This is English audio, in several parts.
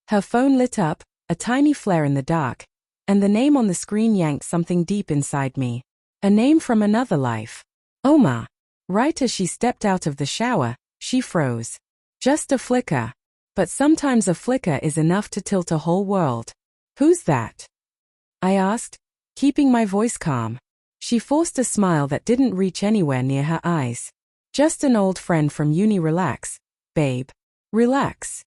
Her phone lit up, a tiny flare in the dark, and the name on the screen yanked something deep inside me. A name from another life. Omar. Right as she stepped out of the shower, she froze. Just a flicker. But sometimes a flicker is enough to tilt a whole world. Who's that? I asked, keeping my voice calm. She forced a smile that didn't reach anywhere near her eyes. Just an old friend from uni. Relax, babe. Relax.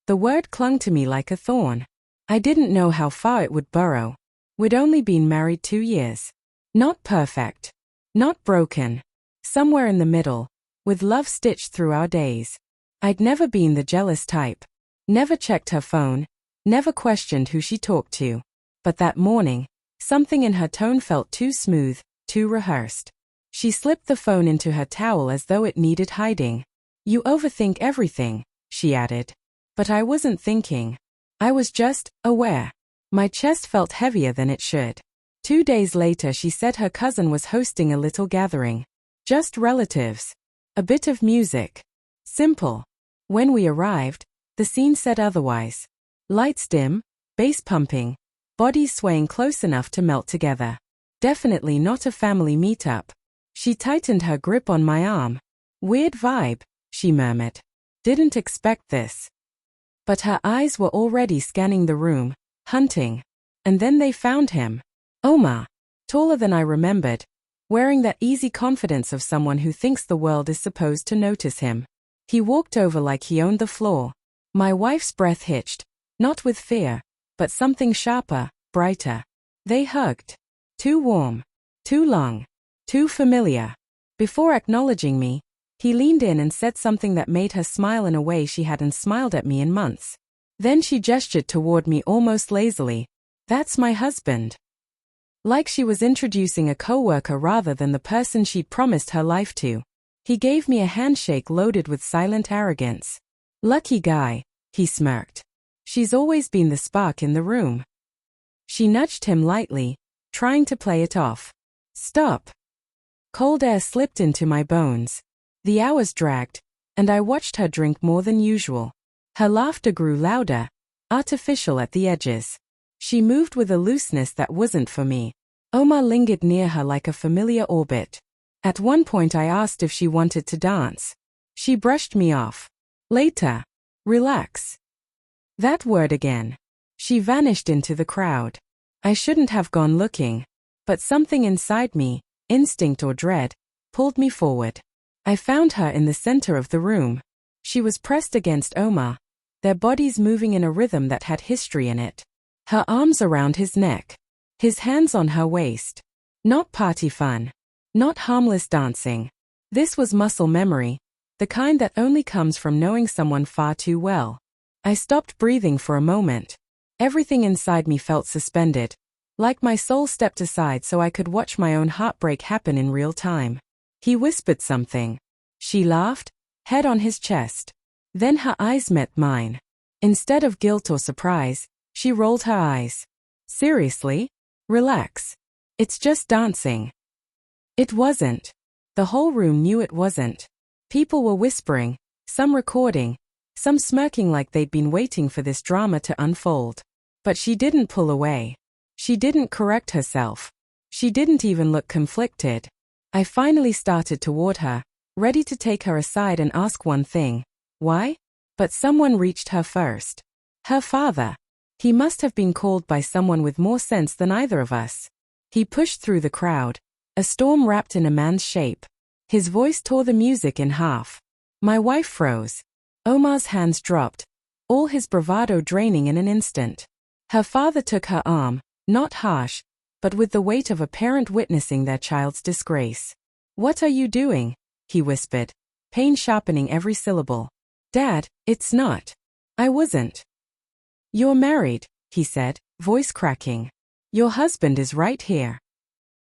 The word clung to me like a thorn. I didn't know how far it would burrow. We'd only been married 2 years. Not perfect. Not broken. Somewhere in the middle, with love stitched through our days. I'd never been the jealous type. Never checked her phone. Never questioned who she talked to. But that morning, something in her tone felt too smooth, too rehearsed. She slipped the phone into her towel as though it needed hiding. You overthink everything, she added. But I wasn't thinking. I was just aware. My chest felt heavier than it should. 2 days later she said her cousin was hosting a little gathering. Just relatives. A bit of music. Simple. When we arrived, the scene said otherwise. Lights dim, bass pumping, bodies swaying close enough to melt together. Definitely not a family meetup. She tightened her grip on my arm. Weird vibe, she murmured. Didn't expect this. But her eyes were already scanning the room, hunting. And then they found him. Omar. Taller than I remembered, wearing that easy confidence of someone who thinks the world is supposed to notice him. He walked over like he owned the floor. My wife's breath hitched, not with fear, but something sharper, brighter. They hugged. Too warm. Too long. Too familiar. Before acknowledging me, he leaned in and said something that made her smile in a way she hadn't smiled at me in months. Then she gestured toward me almost lazily. That's my husband. Like she was introducing a coworker rather than the person she'd promised her life to. He gave me a handshake loaded with silent arrogance. Lucky guy, he smirked. She's always been the spark in the room. She nudged him lightly, trying to play it off. Stop. Cold air slipped into my bones. The hours dragged, and I watched her drink more than usual. Her laughter grew louder, artificial at the edges. She moved with a looseness that wasn't for me. Omar lingered near her like a familiar orbit. At one point I asked if she wanted to dance. She brushed me off. Later. Relax. That word again. She vanished into the crowd. I shouldn't have gone looking. But something inside me, instinct or dread, pulled me forward. I found her in the center of the room. She was pressed against Omar, their bodies moving in a rhythm that had history in it. Her arms around his neck. His hands on her waist. Not party fun. Not harmless dancing. This was muscle memory, the kind that only comes from knowing someone far too well. I stopped breathing for a moment. Everything inside me felt suspended, like my soul stepped aside so I could watch my own heartbreak happen in real time. He whispered something. She laughed, head on his chest. Then her eyes met mine. Instead of guilt or surprise, she rolled her eyes. Seriously? Relax. It's just dancing. It wasn't. The whole room knew it wasn't. People were whispering, some recording, some smirking like they'd been waiting for this drama to unfold. But she didn't pull away. She didn't correct herself. She didn't even look conflicted. I finally started toward her, ready to take her aside and ask one thing. Why? But someone reached her first. Her father. He must have been called by someone with more sense than either of us. He pushed through the crowd, a storm wrapped in a man's shape. His voice tore the music in half. My wife froze. Omar's hands dropped, all his bravado draining in an instant. Her father took her arm, not harsh, but with the weight of a parent witnessing their child's disgrace. What are you doing? He whispered, pain sharpening every syllable. Dad, it's not. I wasn't. You're married, he said, voice cracking. Your husband is right here.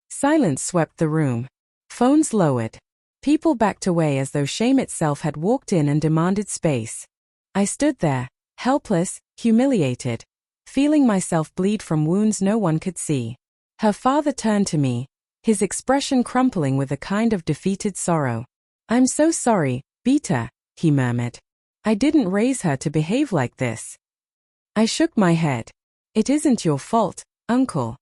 Silence swept the room. Phones lowered. People backed away as though shame itself had walked in and demanded space. I stood there, helpless, humiliated, feeling myself bleed from wounds no one could see. Her father turned to me, his expression crumpling with a kind of defeated sorrow. I'm so sorry, Beta, he murmured. I didn't raise her to behave like this. I shook my head. It isn't your fault, Uncle.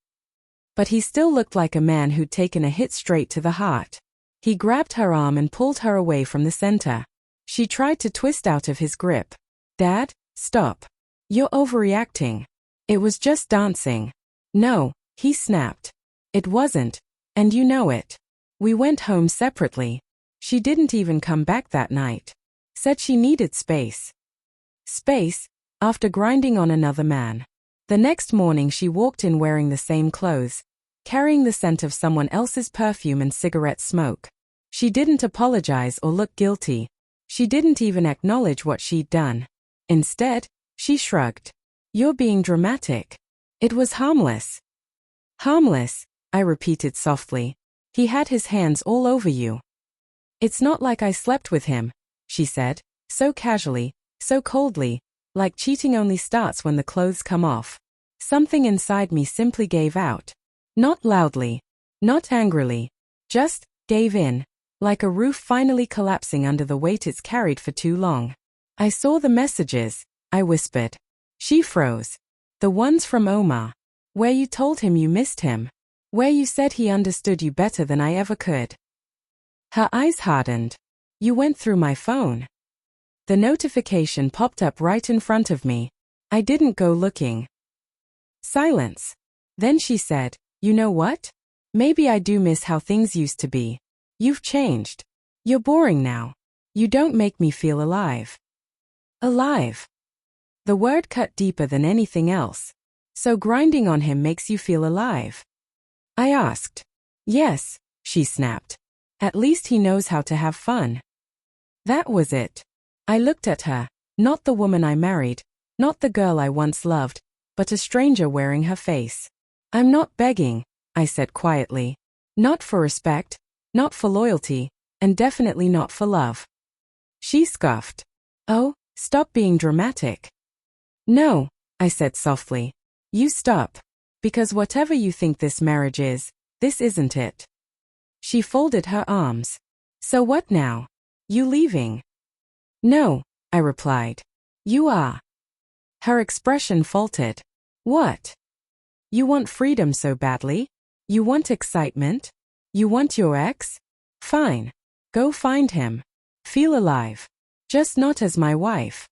But he still looked like a man who'd taken a hit straight to the heart. He grabbed her arm and pulled her away from the center. She tried to twist out of his grip. Dad, stop. You're overreacting. It was just dancing. No, he snapped. It wasn't, and you know it. We went home separately. She didn't even come back that night. Said she needed space. Space, after grinding on another man. The next morning she walked in wearing the same clothes, carrying the scent of someone else's perfume and cigarette smoke. She didn't apologize or look guilty. She didn't even acknowledge what she'd done. Instead, she shrugged. You're being dramatic. It was harmless. Harmless, I repeated softly. He had his hands all over you. It's not like I slept with him, she said, so casually, so coldly, like cheating only starts when the clothes come off. Something inside me simply gave out. Not loudly, not angrily, just gave in, like a roof finally collapsing under the weight it's carried for too long. I saw the messages, I whispered. She froze. The ones from Omar. Where you told him you missed him. Where you said he understood you better than I ever could. Her eyes hardened. You went through my phone. The notification popped up right in front of me. I didn't go looking. Silence. Then she said, you know what? Maybe I do miss how things used to be. You've changed. You're boring now. You don't make me feel alive. Alive. The word cut deeper than anything else. So grinding on him makes you feel alive? I asked. Yes, she snapped. At least he knows how to have fun. That was it. I looked at her, not the woman I married, not the girl I once loved, but a stranger wearing her face. I'm not begging, I said quietly. Not for respect, not for loyalty, and definitely not for love. She scoffed. Oh, stop being dramatic. No, I said softly. You stop. Because whatever you think this marriage is, this isn't it. She folded her arms. So what now? You leaving? No, I replied. You are. Her expression faltered. What? You want freedom so badly? You want excitement? You want your ex? Fine. Go find him. Feel alive. Just not as my wife.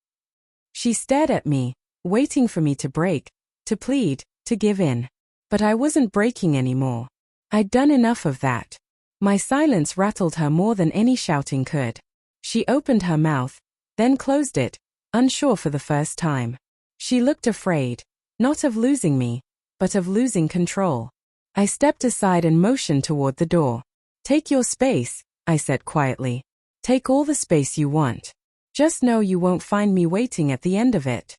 She stared at me, waiting for me to break, to plead, to give in. But I wasn't breaking anymore. I'd done enough of that. My silence rattled her more than any shouting could. She opened her mouth, then closed it, unsure for the first time. She looked afraid, not of losing me, but of losing control. I stepped aside and motioned toward the door. Take your space, I said quietly. Take all the space you want. Just know you won't find me waiting at the end of it.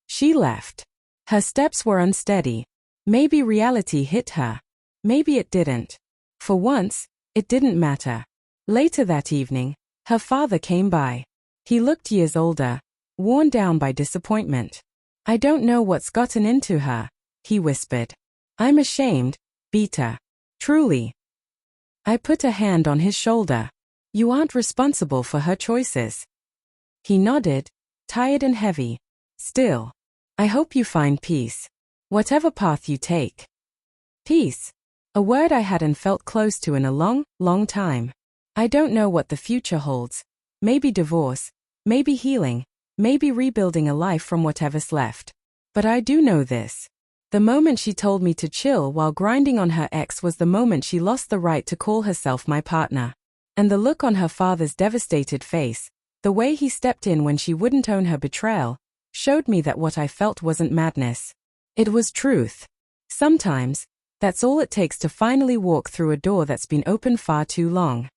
She left. Her steps were unsteady. Maybe reality hit her. Maybe it didn't. For once, it didn't matter. Later that evening, her father came by. He looked years older, worn down by disappointment. I don't know what's gotten into her, he whispered. I'm ashamed, Beta. Truly. I put a hand on his shoulder. You aren't responsible for her choices. He nodded, tired and heavy. Still. I hope you find peace. Whatever path you take. Peace. A word I hadn't felt close to in a long, long time. I don't know what the future holds. Maybe divorce, maybe healing, maybe rebuilding a life from whatever's left. But I do know this. The moment she told me to chill while grinding on her ex was the moment she lost the right to call herself my partner. And the look on her father's devastated face, the way he stepped in when she wouldn't own her betrayal, showed me that what I felt wasn't madness. It was truth. Sometimes, that's all it takes to finally walk through a door that's been open far too long.